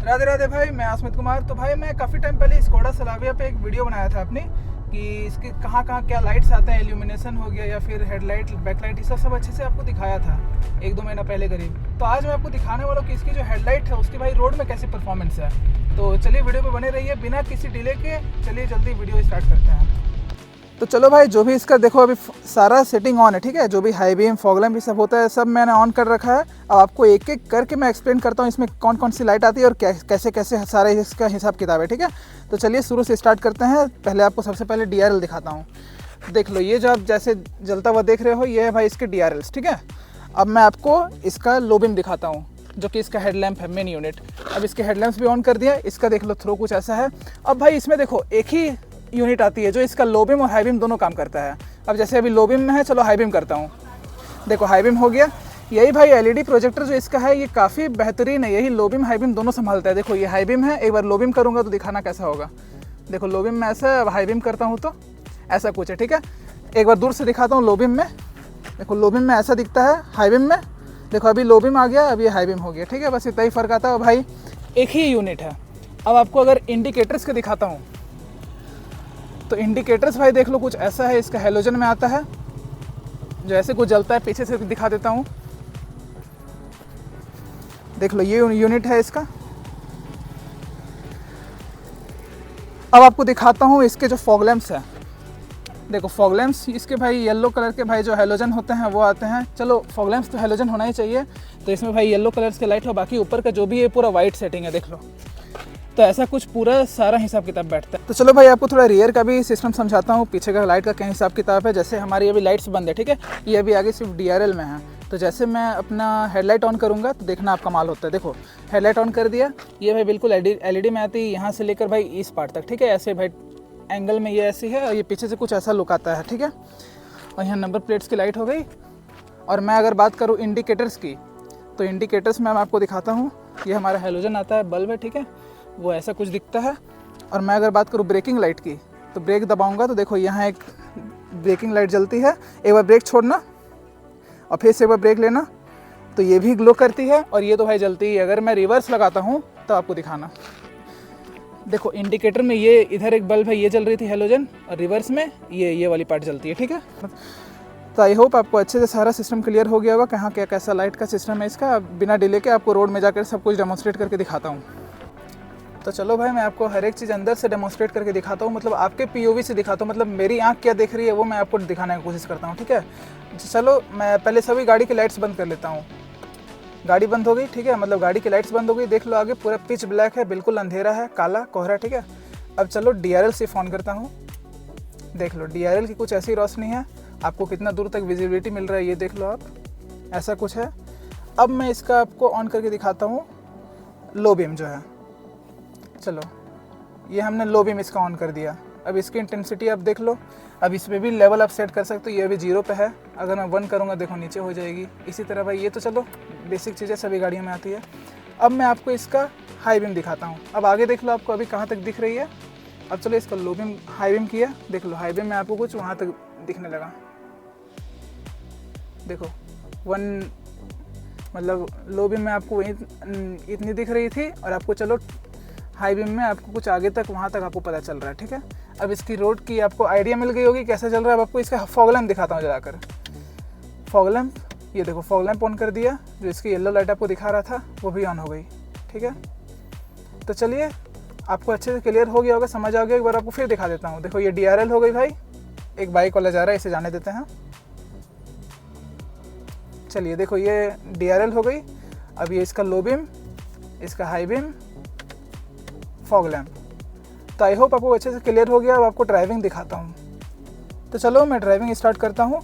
राधे राधे भाई, मैं आसमित कुमार। तो भाई मैं काफ़ी टाइम पहले स्कोडा सलाविया पे एक वीडियो बनाया था अपनी कि इसके कहाँ कहाँ क्या लाइट्स आते हैं, इल्यूमिनेशन हो गया या फिर हेडलाइट बैकलाइट, ये सब अच्छे से आपको दिखाया था 1-2 महीना पहले करीब। तो आज मैं आपको दिखाने वाला हूँ कि इसकी जो हेडलाइट है उसकी भाई रोड में कैसी परफॉर्मेंस है। तो चलिए वीडियो पे बने रहिए बिना किसी डिले के। चलिए जल्दी वीडियो स्टार्ट करते हैं। तो चलो भाई, जो भी इसका देखो अभी सारा सेटिंग ऑन है, ठीक है। जो भी हाई बीम फॉग लैंप ये सब होता है सब मैंने ऑन कर रखा है। अब आपको एक एक करके मैं एक्सप्लेन करता हूँ इसमें कौन कौन सी लाइट आती है और कैसे कैसे सारा इसका हिसाब किताब है, ठीक है। तो चलिए शुरू से स्टार्ट करते हैं। पहले आपको सबसे पहले DRL दिखाता हूँ। देख लो, ये जो आप जैसे जलता हुआ देख रहे हो ये है भाई इसके DRLs, ठीक है। अब मैं आपको इसका लो बीम दिखाता हूँ जो कि इसका हेडलैम्प है, मेन यूनिट। अब इसके हेडलैम्प्स भी ऑन कर दिया। इसका देख लो थ्रो कुछ ऐसा है। अब भाई इसमें देखो एक ही यूनिट आती है जो इसका लो बीम और हाई बीम दोनों काम करता है। अब जैसे अभी लो बीम में है, चलो हाई बीम करता हूँ। देखो हाई बीम हो गया। यही भाई LED प्रोजेक्टर जो इसका है ये काफ़ी बेहतरीन है, यही लो बीम हाई बीम दोनों संभालता है। देखो ये हाई बीम है, एक बार लो बीम करूँगा तो दिखाना कैसा होगा। देखो लो बीम में ऐसा है, अब हाई बीम करता हूँ तो ऐसा कुछ है, ठीक है। एक बार दूर से दिखाता हूँ लो बीम में। देखो लो बीम में ऐसा दिखता है, हाई बीम में देखो अभी लो बीम आ गया, अभी हाई बीम हो गया, ठीक है। बस इतना ही फ़र्क आता है भाई, एक ही यूनिट है। अब आपको अगर इंडिकेटर्स के दिखाता हूँ तो इंडिकेटर्स भाई देख लो कुछ ऐसा है। इसका हेलोजन में आता है, जो ऐसे कुछ जलता है। पीछे से दिखा देता हूँ, देख लो ये यूनिट है इसका। अब आपको दिखाता हूँ इसके जो फॉग लैंप्स है। देखो फॉग लैंप्स इसके भाई येलो कलर के भाई जो हेलोजन होते हैं वो आते हैं। चलो फॉग लैंप्स तो हेलोजन होना ही चाहिए, तो इसमें भाई येलो कलर्स के लाइट हो, बाकी ऊपर का जो भी है पूरा वाइट सेटिंग है, देख लो। तो ऐसा कुछ पूरा सारा हिसाब किताब बैठता है। तो चलो भाई आपको थोड़ा रियर का भी सिस्टम समझाता हूँ, पीछे का लाइट का क्या हिसाब किताब है। जैसे हमारी अभी लाइट्स बंद है, ठीक है। ये अभी आगे सिर्फ DRL में है। तो जैसे मैं अपना हेडलाइट ऑन करूँगा तो देखना आप कमाल होता है। देखो हेडलाइट ऑन कर दिया, ये भाई बिल्कुल LED में आती है, यहाँ से लेकर भाई इस पार्ट तक, ठीक है। ऐसे भाई एंगल में ये ऐसी है और ये पीछे से कुछ ऐसा लुक आता है, ठीक है। और यहाँ नंबर प्लेट्स की लाइट हो गई। और मैं अगर बात करूँ इंडिकेटर्स की, तो इंडिकेटर्स में मैं आपको दिखाता हूँ। ये हमारा हेलोजन आता है, बल्ब है, ठीक है, वो ऐसा कुछ दिखता है। और मैं अगर बात करूँ ब्रेकिंग लाइट की, तो ब्रेक दबाऊंगा तो देखो यहाँ एक ब्रेकिंग लाइट जलती है। एक बार ब्रेक छोड़ना और फिर से एक बार ब्रेक लेना तो ये भी ग्लो करती है, और ये तो भाई जलती है। अगर मैं रिवर्स लगाता हूँ तो आपको दिखाना, देखो इंडिकेटर में ये इधर एक बल्ब है, ये जल रही थी हेलोजन, और रिवर्स में ये वाली पार्ट जलती है, ठीक है। तो आई होप आपको अच्छे से सारा सिस्टम क्लियर हो गया होगा, कहाँ क्या कैसा लाइट का सिस्टम है इसका। बिना डिले के आपको रोड में जाकर सब कुछ डेमोन्स्ट्रेट करके दिखाता हूँ। तो चलो भाई मैं आपको हर एक चीज़ अंदर से डेमोन्स्ट्रेट करके दिखाता हूँ, मतलब आपके POV से दिखाता हूँ, मतलब मेरी आंख क्या देख रही है वो मैं आपको दिखाने की कोशिश करता हूँ, ठीक है। चलो मैं पहले सभी गाड़ी की लाइट्स बंद कर लेता हूँ। गाड़ी बंद हो गई, ठीक है, मतलब गाड़ी की लाइट्स बंद हो गई। देख लो आगे पूरा पिच ब्लैक है, बिल्कुल अंधेरा है, काला कोहरा, ठीक है। अब चलो DRL सिर्फ ऑन करता हूँ। देख लो DRL की कुछ ऐसी रोशनी है, आपको कितना दूर तक विजिबिलिटी मिल रहा है ये देख लो आप, ऐसा कुछ है। अब मैं इसका आपको ऑन करके दिखाता हूँ लो बीम जो है। चलो ये हमने लो बीम इसका ऑन कर दिया। अब इसकी इंटेंसिटी आप देख लो। अब इसमें भी लेवल आप सेट कर सकते हो, ये अभी 0 पे है। अगर मैं 1 करूँगा देखो नीचे हो जाएगी। इसी तरह भाई ये तो चलो बेसिक चीज़ें सभी गाड़ियों में आती है। अब मैं आपको इसका हाई बीम दिखाता हूँ। अब आगे देख लो आपको अभी कहाँ तक दिख रही है। अब चलो इसका लो बीम हाई बीम किया, देख लो हाई बीम में आपको कुछ वहाँ तक दिखने लगा। देखो 1 मतलब लो बीम में आपको वहीं इतनी दिख रही थी, और आपको चलो हाई बीम में आपको कुछ आगे तक वहाँ तक आपको पता चल रहा है, ठीक है। अब इसकी रोड की आपको आइडिया मिल गई होगी कैसा चल रहा है। अब आपको इसका फॉग लैंप दिखाता हूँ जलाकर। फॉग लैंप, ये देखो फॉग लैंप ऑन कर दिया, जो इसकी येलो लाइट आपको दिखा रहा था वो भी ऑन हो गई, ठीक है। तो चलिए आपको अच्छे से क्लियर हो गया होगा, समझ आ गया। एक बार आपको फिर दिखा देता हूँ। देखो ये DRL हो गई भाई, एक बाइक वाला जा रहा है, इसे जाने देते हैं। चलिए देखो ये DRL हो गई। अब ये इसका लो बीम, इसका हाई बीम, फॉग लैंप। तो आई होप आपको अच्छे से क्लियर हो गया। अब आपको ड्राइविंग दिखाता हूँ। तो चलो मैं ड्राइविंग स्टार्ट करता हूँ।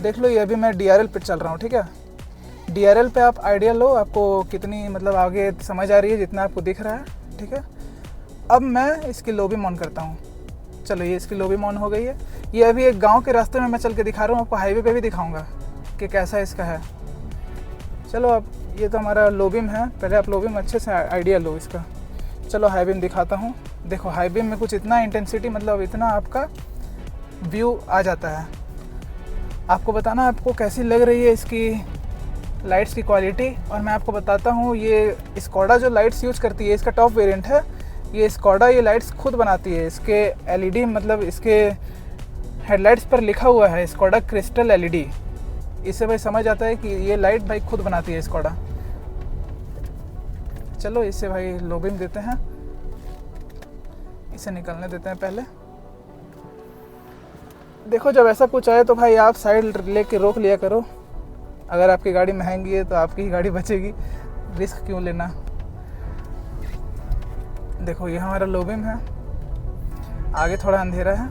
देख लो ये अभी मैं DRL पे चल रहा हूँ, ठीक है। DRL पे आप आइडिया लो आपको कितनी मतलब आगे समझ आ रही है जितना आपको दिख रहा है, ठीक है। अब मैं इसकी लो बीम ऑन करता हूँ। चलो ये इसकी लो बीम ऑन हो गई है। ये अभी एक गाँव के रास्ते में मैं चल के दिखा रहा हूँ आपको, हाईवे पे भी दिखाऊँगा कि कैसा इसका है। चलो अब ये तो हमारा लो बीम है, पहले आप लो बीम अच्छे से आइडिया लो इसका। चलो हाई बीम दिखाता हूँ। देखो हाई बीम में कुछ इतना इंटेंसिटी, मतलब इतना आपका व्यू आ जाता है। आपको बताना आपको कैसी लग रही है इसकी लाइट्स की क्वालिटी। और मैं आपको बताता हूँ, ये स्कोडा जो लाइट्स यूज़ करती है, इसका टॉप वेरिएंट है ये स्कोडा, ये लाइट्स खुद बनाती है। इसके एलईडी मतलब इसके हेडलाइट्स पर लिखा हुआ है स्कोडा क्रिस्टल एलईडी। इससे भाई समझ आता है कि ये लाइट भाई खुद बनाती है स्कोडा। चलो इससे भाई लो बीम देते हैं, इसे निकलने देते हैं पहले। देखो जब ऐसा कुछ आए तो भाई आप साइड लेके रोक लिया करो। अगर आपकी गाड़ी महंगी है तो आपकी ही गाड़ी बचेगी, रिस्क क्यों लेना। देखो ये हमारा लो बीम है, आगे थोड़ा अंधेरा है।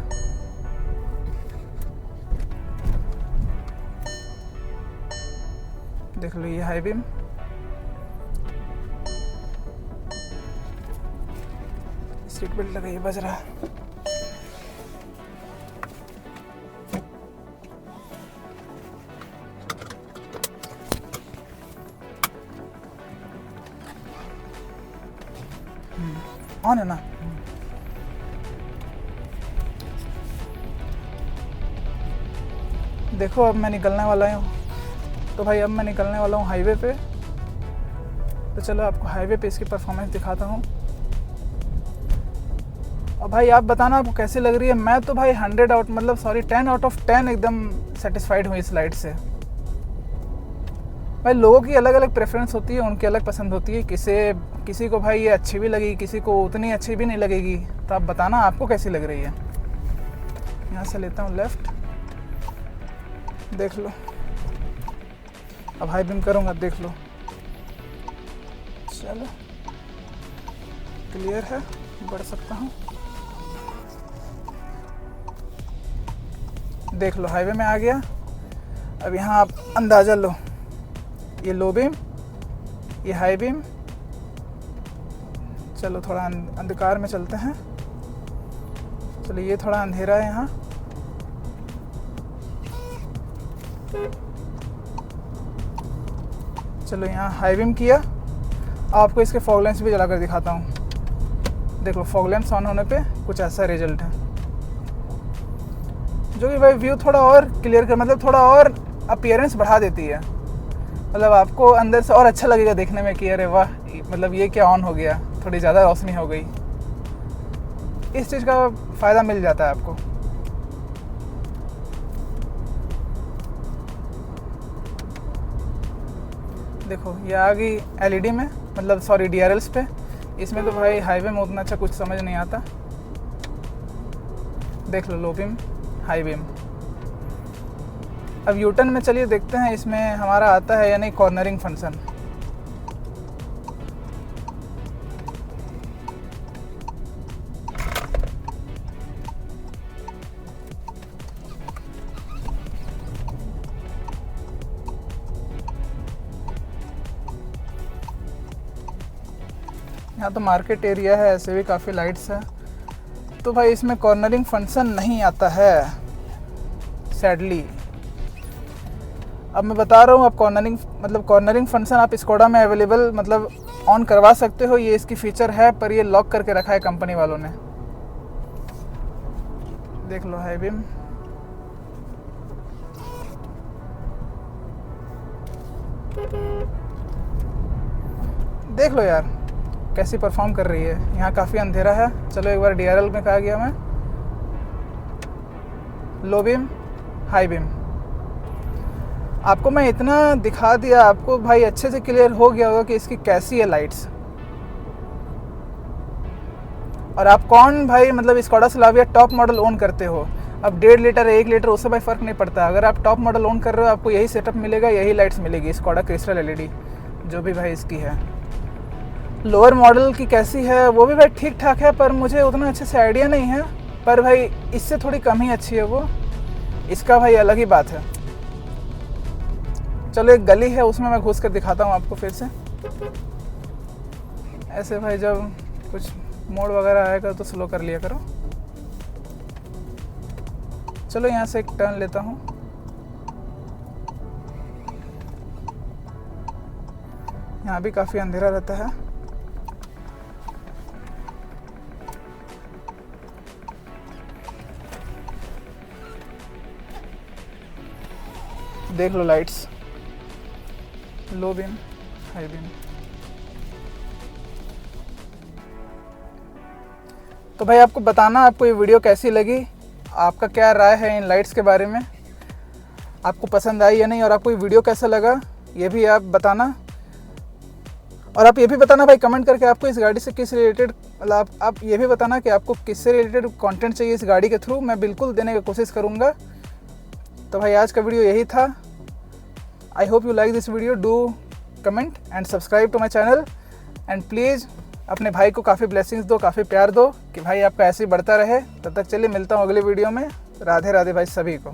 देख लो ये हाई बीम। सीट बेल्ट लगाइए, बज रहा है। ऑन है ना। देखो अब मैं निकलने वाला हूँ, तो भाई अब मैं निकलने वाला हूँ हाईवे पे। तो चलो आपको हाईवे पे इसकी परफॉर्मेंस दिखाता हूँ। और भाई आप बताना आपको कैसी लग रही है। मैं तो भाई 10 आउट ऑफ 10 एकदम सेटिस्फाइड हूँ इस लाइट से। भाई लोगों की अलग अलग प्रेफरेंस होती है, उनकी अलग पसंद होती है। किसी को भाई ये अच्छी भी लगेगी, किसी को उतनी अच्छी भी नहीं लगेगी। तो आप बताना आपको कैसी लग रही है। यहाँ से लेता हूँ लेफ़्ट, देख लो। अब हाई बीम करूँगा, देख लो। चलो क्लियर है, बढ़ सकता हूँ। देख लो हाईवे में आ गया। अब यहाँ आप अंदाज़ा लो, ये लो बीम, ये हाई बीम। चलो थोड़ा अंधकार में चलते हैं। चलो ये थोड़ा अंधेरा है यहाँ। चलो यहाँ हाई बीम किया। आपको इसके फॉग लैंप्स भी जलाकर दिखाता हूँ। देखो फॉग लैंप्स ऑन होने पे कुछ ऐसा रिजल्ट है, जो कि भाई व्यू थोड़ा और क्लियर कर, मतलब थोड़ा और अपीयरेंस बढ़ा देती है। मतलब आपको अंदर से और अच्छा लगेगा देखने में कि अरे वाह, मतलब ये क्या ऑन हो गया, थोड़ी ज़्यादा रोशनी हो गई। इस चीज़ का फ़ायदा मिल जाता है आपको। देखो ये आ गई एलईडी में, मतलब सॉरी डीआरएल्स पे। इसमें तो भाई हाईवे में उतना अच्छा कुछ समझ नहीं आता। देख लो लो बीम, हाई बीम। अब यूटर्न में चलिए देखते हैं इसमें हमारा आता है या नहीं कॉर्नरिंग फंक्शन। यहाँ तो मार्केट एरिया है, ऐसे भी काफ़ी लाइट्स है, तो भाई इसमें कॉर्नरिंग फंक्शन नहीं आता है सैडली। अब मैं बता रहा हूँ, आप कॉर्नरिंग फंक्शन आप स्कोडा में अवेलेबल मतलब ऑन करवा सकते हो। ये इसकी फीचर है, पर ये लॉक करके रखा है कंपनी वालों ने। देख लो हाई बीम। देख लो यार कैसी परफॉर्म कर रही है। यहाँ काफ़ी अंधेरा है। चलो एक बार डीआरएल में कहा गया मैं, लो बीम, हाई बीम। आपको मैं इतना दिखा दिया, आपको भाई अच्छे से क्लियर हो गया होगा कि इसकी कैसी है लाइट्स। और आप कौन भाई मतलब Skoda Slavia top model own करते हो, अब 1.5 लीटर 1 लीटर उससे भाई फ़र्क नहीं पड़ता। अगर आप टॉप मॉडल ओन कर रहे हो, आपको यही सेटअप मिलेगा, यही लाइट्स मिलेगी स्कोडा क्रिस्टल एलईडी जो भी भाई इसकी है। लोअर मॉडल की कैसी है वो भी भाई ठीक ठाक है, पर मुझे उतना अच्छे से आइडिया नहीं है। पर भाई इससे थोड़ी कम ही अच्छी है वो, इसका भाई अलग ही बात है। चलो एक गली है, उसमें मैं घुस कर दिखाता हूँ आपको फिर से। ऐसे भाई जब कुछ मोड़ वगैरह आएगा तो स्लो कर लिया करो। चलो यहाँ से एक टर्न लेता हूँ। यहाँ भी काफ़ी अंधेरा रहता है। देख लो lights. Low beam, high beam. तो भाई आपको बताना आपको ये वीडियो कैसी लगी, आपका क्या राय है इन लाइट्स के बारे में, आपको पसंद आई या नहीं, और आपको ये वीडियो कैसा लगा ये भी आप बताना। और आप ये भी बताना भाई कमेंट करके आपको इस गाड़ी से किस रिलेटेड, मतलब आप ये भी बताना कि आपको किससे रिलेटेड कंटेंट चाहिए इस गाड़ी के थ्रू, मैं बिल्कुल देने की कोशिश करूँगा। तो भाई आज का वीडियो यही था। I hope you like this video, do comment and subscribe to my channel and please अपने भाई को काफ़ी ब्लेसिंग्स दो, काफ़ी प्यार दो कि भाई आपका ऐसे ही बढ़ता रहे। तब तक चलिए मिलता हूँ अगले वीडियो में। राधे राधे भाई सभी को।